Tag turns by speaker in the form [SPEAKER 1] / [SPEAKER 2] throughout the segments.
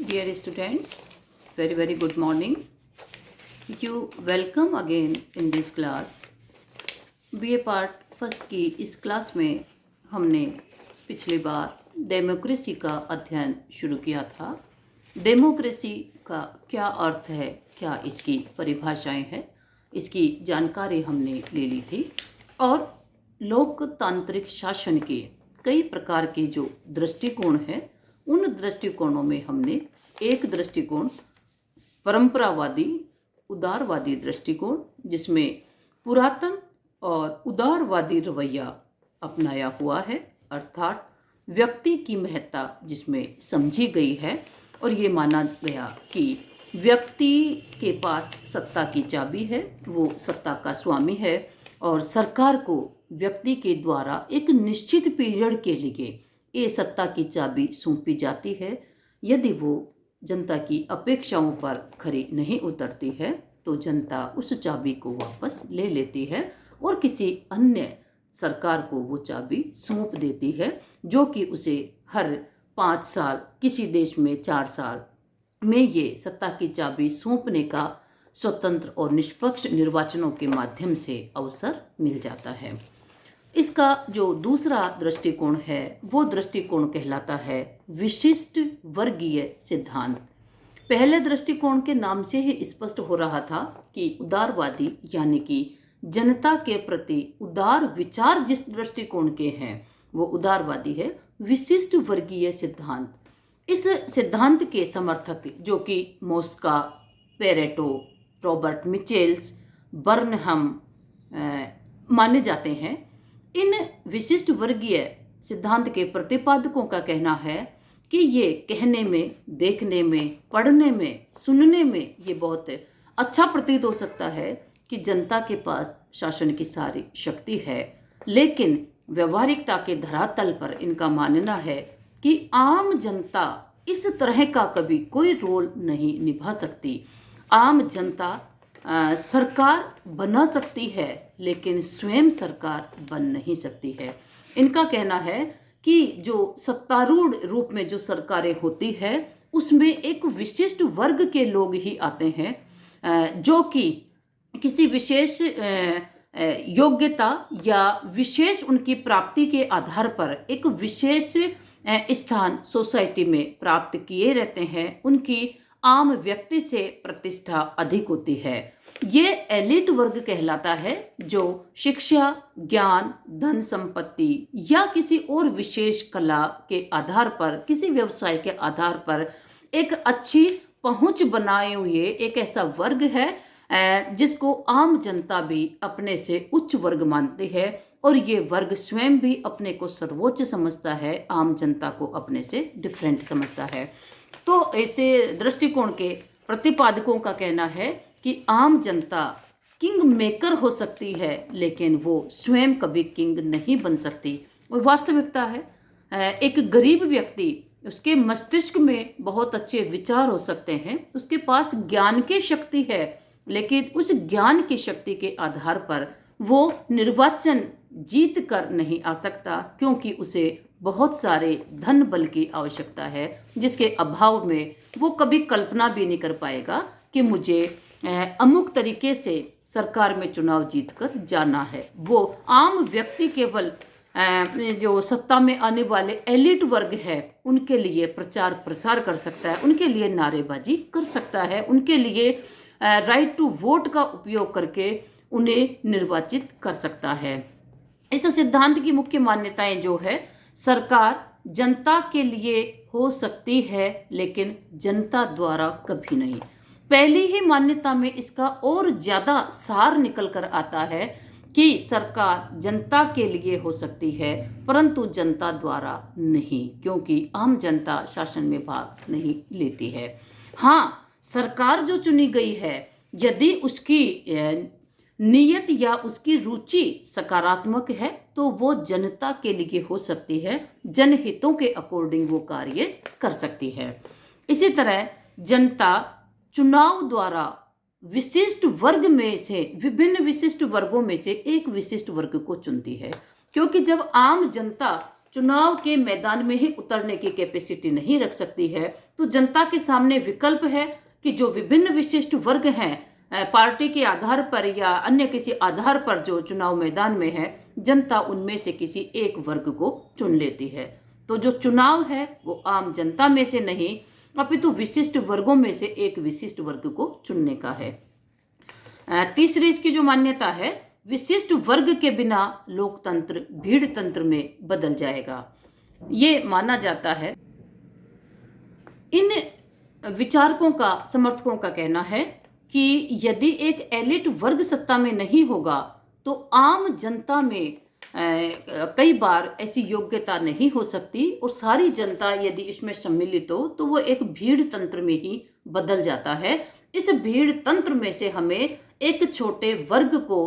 [SPEAKER 1] Dear students, very good morning. You welcome again in this class. BA part first की इस class में हमने पिछली बार डेमोक्रेसी का अध्ययन शुरू किया था। डेमोक्रेसी का क्या अर्थ है, क्या इसकी परिभाषाएं हैं, इसकी जानकारी हमने ले ली थी और लोकतांत्रिक शासन के कई प्रकार के जो दृष्टिकोण हैं उन दृष्टिकोणों में हमने एक दृष्टिकोण परंपरावादी उदारवादी दृष्टिकोण जिसमें पुरातन और उदारवादी रवैया अपनाया हुआ है, अर्थात व्यक्ति की महत्ता जिसमें समझी गई है और ये माना गया कि व्यक्ति के पास सत्ता की चाबी है, वो सत्ता का स्वामी है और सरकार को व्यक्ति के द्वारा एक निश्चित पीरियड के लिए ये सत्ता की चाबी सौंपी जाती है। यदि वो जनता की अपेक्षाओं पर खरी नहीं उतरती है तो जनता उस चाबी को वापस ले लेती है और किसी अन्य सरकार को वो चाबी सौंप देती है, जो कि उसे हर 5 साल, किसी देश में 4 साल में ये सत्ता की चाबी सौंपने का स्वतंत्र और निष्पक्ष निर्वाचनों के माध्यम से अवसर मिल जाता है। इसका जो दूसरा दृष्टिकोण है वो दृष्टिकोण कहलाता है विशिष्ट वर्गीय सिद्धांत। पहले दृष्टिकोण के नाम से ही स्पष्ट हो रहा था कि उदारवादी यानी कि जनता के प्रति उदार विचार जिस दृष्टिकोण के हैं वो उदारवादी है। विशिष्ट वर्गीय सिद्धांत, इस सिद्धांत के समर्थक जो कि मोस्का, पेरेटो, रॉबर्ट मिचेल्स, बर्नहम माने जाते हैं। इन विशिष्ट वर्गीय सिद्धांत के प्रतिपादकों का कहना है कि ये कहने में, देखने में, पढ़ने में, सुनने में ये बहुत अच्छा प्रतीत हो सकता है कि जनता के पास शासन की सारी शक्ति है, लेकिन व्यवहारिकता के धरातल पर इनका मानना है कि आम जनता इस तरह का कभी कोई रोल नहीं निभा सकती। आम जनता सरकार बना सकती है लेकिन स्वयं सरकार बन नहीं सकती है। इनका कहना है कि जो सत्तारूढ़ रूप में जो सरकारें होती है उसमें एक विशिष्ट वर्ग के लोग ही आते हैं जो कि किसी विशेष योग्यता या विशेष उनकी प्राप्ति के आधार पर एक विशेष स्थान सोसाइटी में प्राप्त किए रहते हैं। उनकी आम व्यक्ति से प्रतिष्ठा अधिक होती है। ये एलिट वर्ग कहलाता है जो शिक्षा, ज्ञान, धन संपत्ति या किसी और विशेष कला के आधार पर, किसी व्यवसाय के आधार पर एक अच्छी पहुंच बनाए हुए एक ऐसा वर्ग है जिसको आम जनता भी अपने से उच्च वर्ग मानती है और ये वर्ग स्वयं भी अपने को सर्वोच्च समझता है, आम जनता को अपने से डिफरेंट समझता है। तो ऐसे दृष्टिकोण के प्रतिपादकों का कहना है कि आम जनता किंग मेकर हो सकती है लेकिन वो स्वयं कभी किंग नहीं बन सकती। और वास्तविकता है एक गरीब व्यक्ति, उसके मस्तिष्क में बहुत अच्छे विचार हो सकते हैं, उसके पास ज्ञान की शक्ति है, लेकिन उस ज्ञान की शक्ति के आधार पर वो निर्वाचन जीत कर नहीं आ सकता क्योंकि उसे बहुत सारे धन बल की आवश्यकता है, जिसके अभाव में वो कभी कल्पना भी नहीं कर पाएगा कि मुझे अमुक तरीके से सरकार में चुनाव जीतकर जाना है। वो आम व्यक्ति केवल जो सत्ता में आने वाले एलिट वर्ग है उनके लिए प्रचार प्रसार कर सकता है, उनके लिए नारेबाजी कर सकता है, उनके लिए राइट टू वोट का उपयोग करके उन्हें निर्वाचित कर सकता है। इस सिद्धांत की मुख्य मान्यताएं जो है, सरकार जनता के लिए हो सकती है लेकिन जनता द्वारा कभी नहीं। पहली ही मान्यता में इसका और ज्यादा सार निकल कर आता है कि सरकार जनता के लिए हो सकती है परंतु जनता द्वारा नहीं, क्योंकि आम जनता शासन में भाग नहीं लेती है। हाँ, सरकार जो चुनी गई है यदि उसकी नियत या उसकी रुचि सकारात्मक है तो वो जनता के लिए हो सकती है, जनहितों के अकॉर्डिंग वो कार्य कर सकती है। इसी तरह जनता चुनाव द्वारा विशिष्ट वर्ग में से, विभिन्न विशिष्ट वर्गों में से एक विशिष्ट वर्ग को चुनती है, क्योंकि जब आम जनता चुनाव के मैदान में ही उतरने की कैपेसिटी नहीं रख सकती है, तो जनता के सामने विकल्प है कि जो विभिन्न विशिष्ट वर्ग हैं पार्टी के आधार पर या अन्य किसी आधार पर जो चुनाव मैदान में है, जनता उनमें से किसी एक वर्ग को चुन लेती है। तो जो चुनाव है वो आम जनता में से नहीं अपितु विशिष्ट वर्गों में से एक विशिष्ट वर्ग को चुनने का है। तीसरी इसकी जो मान्यता है, विशिष्ट वर्ग के बिना लोकतंत्र भीड़ तंत्र में बदल जाएगा। ये माना जाता है। इन विचारकों का समर्थकों का कहना है कि यदि एक एलिट वर्ग सत्ता में नहीं होगा तो आम जनता में कई बार ऐसी योग्यता नहीं हो सकती और सारी जनता यदि इसमें सम्मिलित हो तो वो एक भीड़ तंत्र में ही बदल जाता है। इस भीड़ तंत्र में से हमें एक छोटे वर्ग को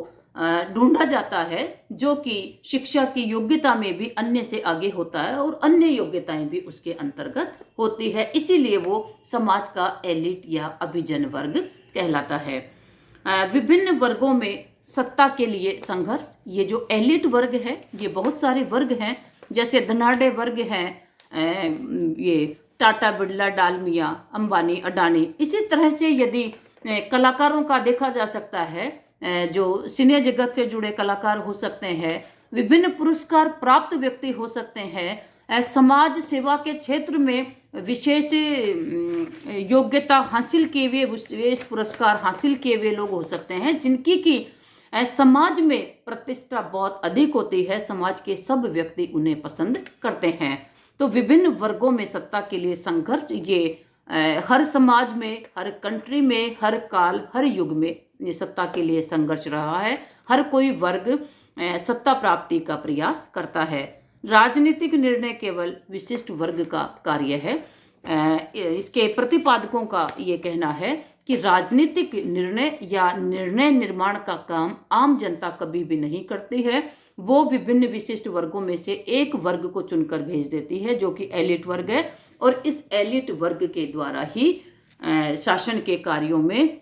[SPEAKER 1] ढूंढा जाता है जो कि शिक्षा की योग्यता में भी अन्य से आगे होता है और अन्य योग्यताएं भी उसके अंतर्गत होती है, इसीलिए वो समाज का एलिट या अभिजन वर्ग कहलाता है। विभिन्न वर्गों में सत्ता के लिए संघर्ष, ये जो एलिट वर्ग है ये बहुत सारे वर्ग हैं, जैसे धनाढ़ वर्ग हैं, ये टाटा बिरला डालमिया अंबानी अडानी। इसी तरह से यदि कलाकारों का देखा जा सकता है, जो सिने जगत से जुड़े कलाकार हो सकते हैं, विभिन्न पुरस्कार प्राप्त व्यक्ति हो सकते हैं, समाज सेवा के क्षेत्र में विशेष योग्यता हासिल किए हुए, विशेष पुरस्कार हासिल किए हुए लोग हो सकते हैं जिनकी की समाज में प्रतिष्ठा बहुत अधिक होती है, समाज के सब व्यक्ति उन्हें पसंद करते हैं। तो विभिन्न वर्गों में सत्ता के लिए संघर्ष ये हर समाज में, हर कंट्री में, हर काल, हर युग में ये सत्ता के लिए संघर्ष रहा है। हर कोई वर्ग सत्ता प्राप्ति का प्रयास करता है। राजनीतिक निर्णय केवल विशिष्ट वर्ग का कार्य है। इसके प्रतिपादकों का ये कहना है कि राजनीतिक निर्णय या निर्णय निर्माण का काम आम जनता कभी भी नहीं करती है, वो विभिन्न विशिष्ट वर्गों में से एक वर्ग को चुनकर भेज देती है जो कि एलिट वर्ग है, और इस एलिट वर्ग के द्वारा ही शासन के कार्यों में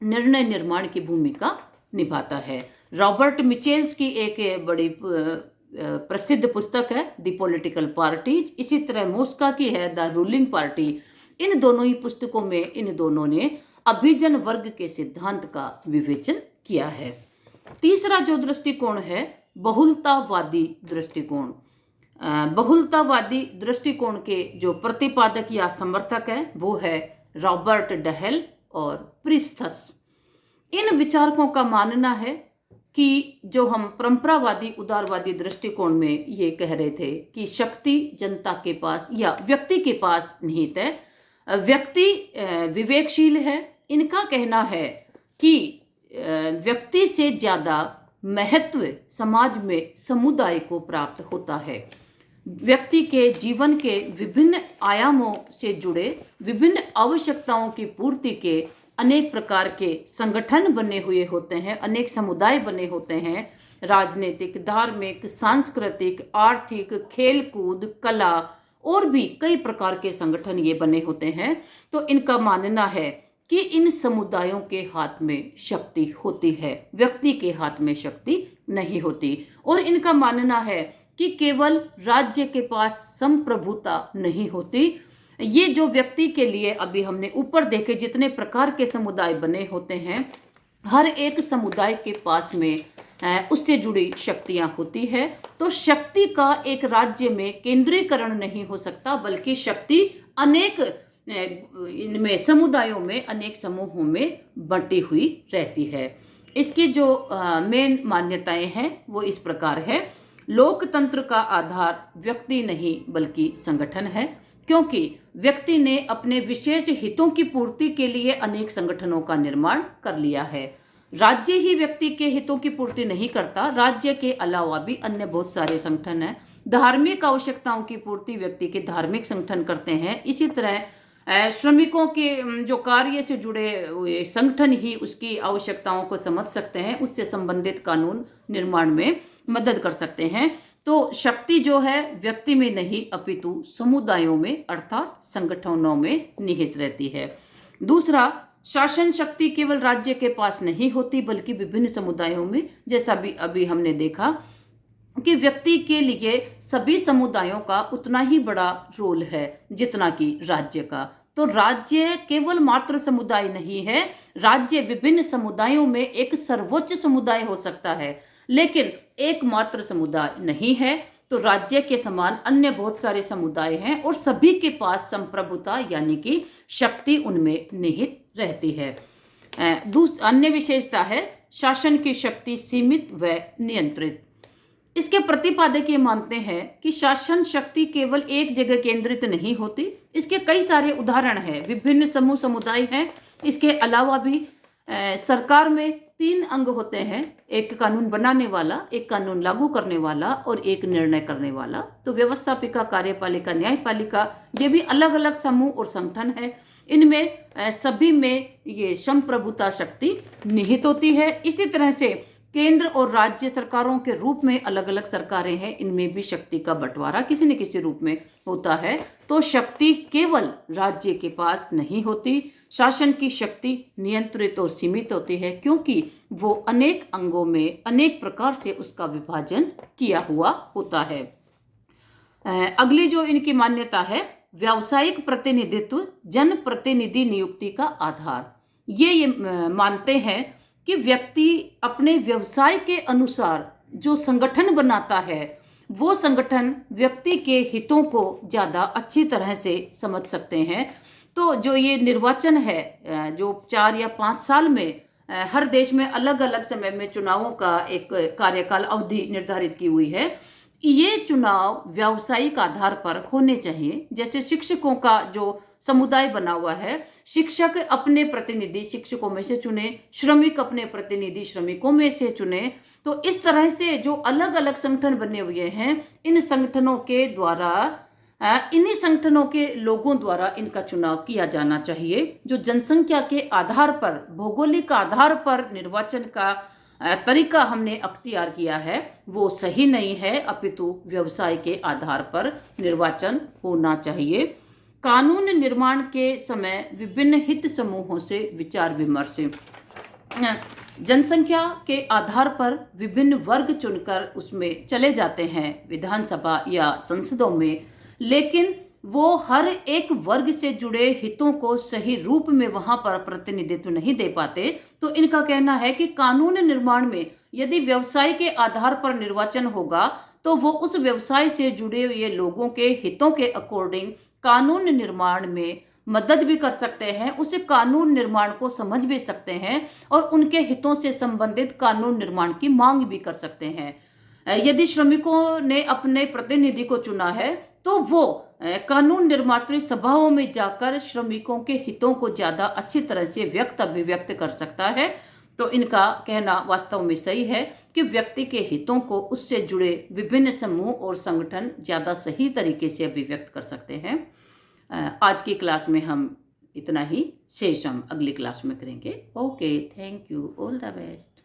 [SPEAKER 1] निर्णय निर्माण की भूमिका निभाता है। रॉबर्ट मिचेल्स की एक बड़ी प्रसिद्ध पुस्तक है द पॉलिटिकल पार्टीज, इसी तरह मोस्का की है द रूलिंग पार्टी। इन दोनों ही पुस्तकों में इन दोनों ने अभिजन वर्ग के सिद्धांत का विवेचन किया है। तीसरा जो दृष्टिकोण है बहुलतावादी दृष्टिकोण। बहुलतावादी दृष्टिकोण के जो प्रतिपादक या समर्थक है वो है रॉबर्ट डहेल और प्रिस्थस। इन विचारकों का मानना है कि जो हम परंपरावादी उदारवादी दृष्टिकोण में ये कह रहे थे कि शक्ति जनता के पास या व्यक्ति के पास निहित है, व्यक्ति विवेकशील है। इनका कहना है कि व्यक्ति से ज़्यादा महत्व समाज में समुदाय को प्राप्त होता है। व्यक्ति के जीवन के विभिन्न आयामों से जुड़े विभिन्न आवश्यकताओं की पूर्ति के अनेक प्रकार के संगठन बने हुए होते हैं, अनेक समुदाय बने होते हैं, राजनीतिक, धार्मिक, सांस्कृतिक, आर्थिक, खेलकूद, कला और भी कई प्रकार के संगठन ये बने होते हैं। तो इनका मानना है कि इन समुदायों के हाथ में शक्ति होती है, व्यक्ति के हाथ में शक्ति नहीं होती। और इनका मानना है कि केवल राज्य के पास संप्रभुता नहीं होती। ये जो व्यक्ति के लिए अभी हमने ऊपर देखे जितने प्रकार के समुदाय बने होते हैं, हर एक समुदाय के पास में उससे जुड़ी शक्तियां होती है। तो शक्ति का एक राज्य में केंद्रीकरण नहीं हो सकता, बल्कि शक्ति अनेक इनमें समुदायों में, अनेक समूहों में बंटी हुई रहती है। इसकी जो मेन मान्यताएं हैं वो इस प्रकार है। लोकतंत्र का आधार व्यक्ति नहीं बल्कि संगठन है, क्योंकि व्यक्ति ने अपने विशेष हितों की पूर्ति के लिए अनेक संगठनों का निर्माण कर लिया है। राज्य ही व्यक्ति के हितों की पूर्ति नहीं करता, राज्य के अलावा भी अन्य बहुत सारे संगठन हैं। धार्मिक आवश्यकताओं की पूर्ति व्यक्ति के धार्मिक संगठन करते हैं। इसी तरह श्रमिकों के जो कार्य से जुड़े संगठन ही उसकी आवश्यकताओं को समझ सकते हैं, उससे संबंधित कानून निर्माण में मदद कर सकते हैं। तो शक्ति जो है व्यक्ति में नहीं अपितु समुदायों में अर्थात संगठनों में निहित रहती है। दूसरा, शासन शक्ति केवल राज्य के पास नहीं होती बल्कि विभिन्न समुदायों में, जैसा भी अभी हमने देखा कि व्यक्ति के लिए सभी समुदायों का उतना ही बड़ा रोल है जितना कि राज्य का। तो राज्य केवल मात्र समुदाय नहीं है, राज्य विभिन्न समुदायों में एक सर्वोच्च समुदाय हो सकता है, लेकिन एकमात्र समुदाय नहीं है। तो राज्य के समान अन्य बहुत सारे समुदाय हैं और सभी के पास संप्रभुता यानी कि शक्ति उनमें निहित रहती है। अन्य विशेषता है शासन की शक्ति सीमित व नियंत्रित। इसके प्रतिपादक ये मानते हैं कि शासन शक्ति केवल एक जगह केंद्रित नहीं होती। इसके कई सारे उदाहरण हैं, विभिन्न समूह समुदाय हैं। इसके अलावा भी सरकार में 3 अंग होते हैं, एक कानून बनाने वाला, एक कानून लागू करने वाला और एक निर्णय करने वाला। तो व्यवस्थापिका, कार्यपालिका, न्यायपालिका, ये भी अलग अलग समूह और संगठन है। इनमें सभी में ये संप्रभुता शक्ति निहित होती है। इसी तरह से केंद्र और राज्य सरकारों के रूप में अलग अलग सरकारें हैं, इनमें भी शक्ति का बंटवारा किसी न किसी रूप में होता है। तो शक्ति केवल राज्य के पास नहीं होती, शासन की शक्ति नियंत्रित और सीमित होती है, क्योंकि वो अनेक अंगों में अनेक प्रकार से उसका विभाजन किया हुआ होता है। अगली जो इनकी मान्यता है, व्यावसायिक प्रतिनिधित्व जन प्रतिनिधि नियुक्ति का आधार। ये मानते हैं कि व्यक्ति अपने व्यवसाय के अनुसार जो संगठन बनाता है, वो संगठन व्यक्ति के हितों को ज़्यादा अच्छी तरह से समझ सकते हैं। तो जो ये निर्वाचन है, जो 4 या 5 साल में हर देश में अलग अलग समय में चुनावों का एक कार्यकाल अवधि निर्धारित की हुई है, ये चुनाव व्यावसायिक आधार पर होने चाहिए। जैसे शिक्षकों का जो समुदाय बना हुआ है, शिक्षक अपने प्रतिनिधि शिक्षकों में से चुने, श्रमिक अपने प्रतिनिधि श्रमिकों में से चुने। तो इस तरह से जो अलग अलग संगठन बने हुए हैं, इन संगठनों के द्वारा, इन्हीं संगठनों के लोगों द्वारा इनका चुनाव किया जाना चाहिए। जो जनसंख्या के आधार पर, भौगोलिक आधार पर निर्वाचन का तरीका हमने अख्तियार किया है, वो सही नहीं है, अपितु व्यवसाय के आधार पर निर्वाचन होना चाहिए। कानून निर्माण के समय विभिन्न हित समूहों से विचार विमर्श। जनसंख्या के आधार पर विभिन्न वर्ग चुनकर उसमें चले जाते हैं विधानसभा या संसदों में, लेकिन वो हर एक वर्ग से जुड़े हितों को सही रूप में वहां पर प्रतिनिधित्व नहीं दे पाते। तो इनका कहना है कि कानून निर्माण में यदि व्यवसाय के आधार पर निर्वाचन होगा, तो वो उस व्यवसाय से जुड़े हुए लोगों के हितों के अकॉर्डिंग कानून निर्माण में मदद भी कर सकते हैं, उसे कानून निर्माण को समझ भी सकते हैं और उनके हितों से संबंधित कानून निर्माण की मांग भी कर सकते हैं। यदि श्रमिकों ने अपने प्रतिनिधि को चुना है, तो वो कानून निर्मात्री सभाओं में जाकर श्रमिकों के हितों को ज्यादा अच्छी तरह से अभिव्यक्त कर सकता है। तो इनका कहना वास्तव में सही है कि व्यक्ति के हितों को उससे जुड़े विभिन्न समूह और संगठन ज्यादा सही तरीके से अभिव्यक्त कर सकते हैं। आज की क्लास में हम इतना ही, शेष हम अगली क्लास में करेंगे। Okay, thank you, all the best.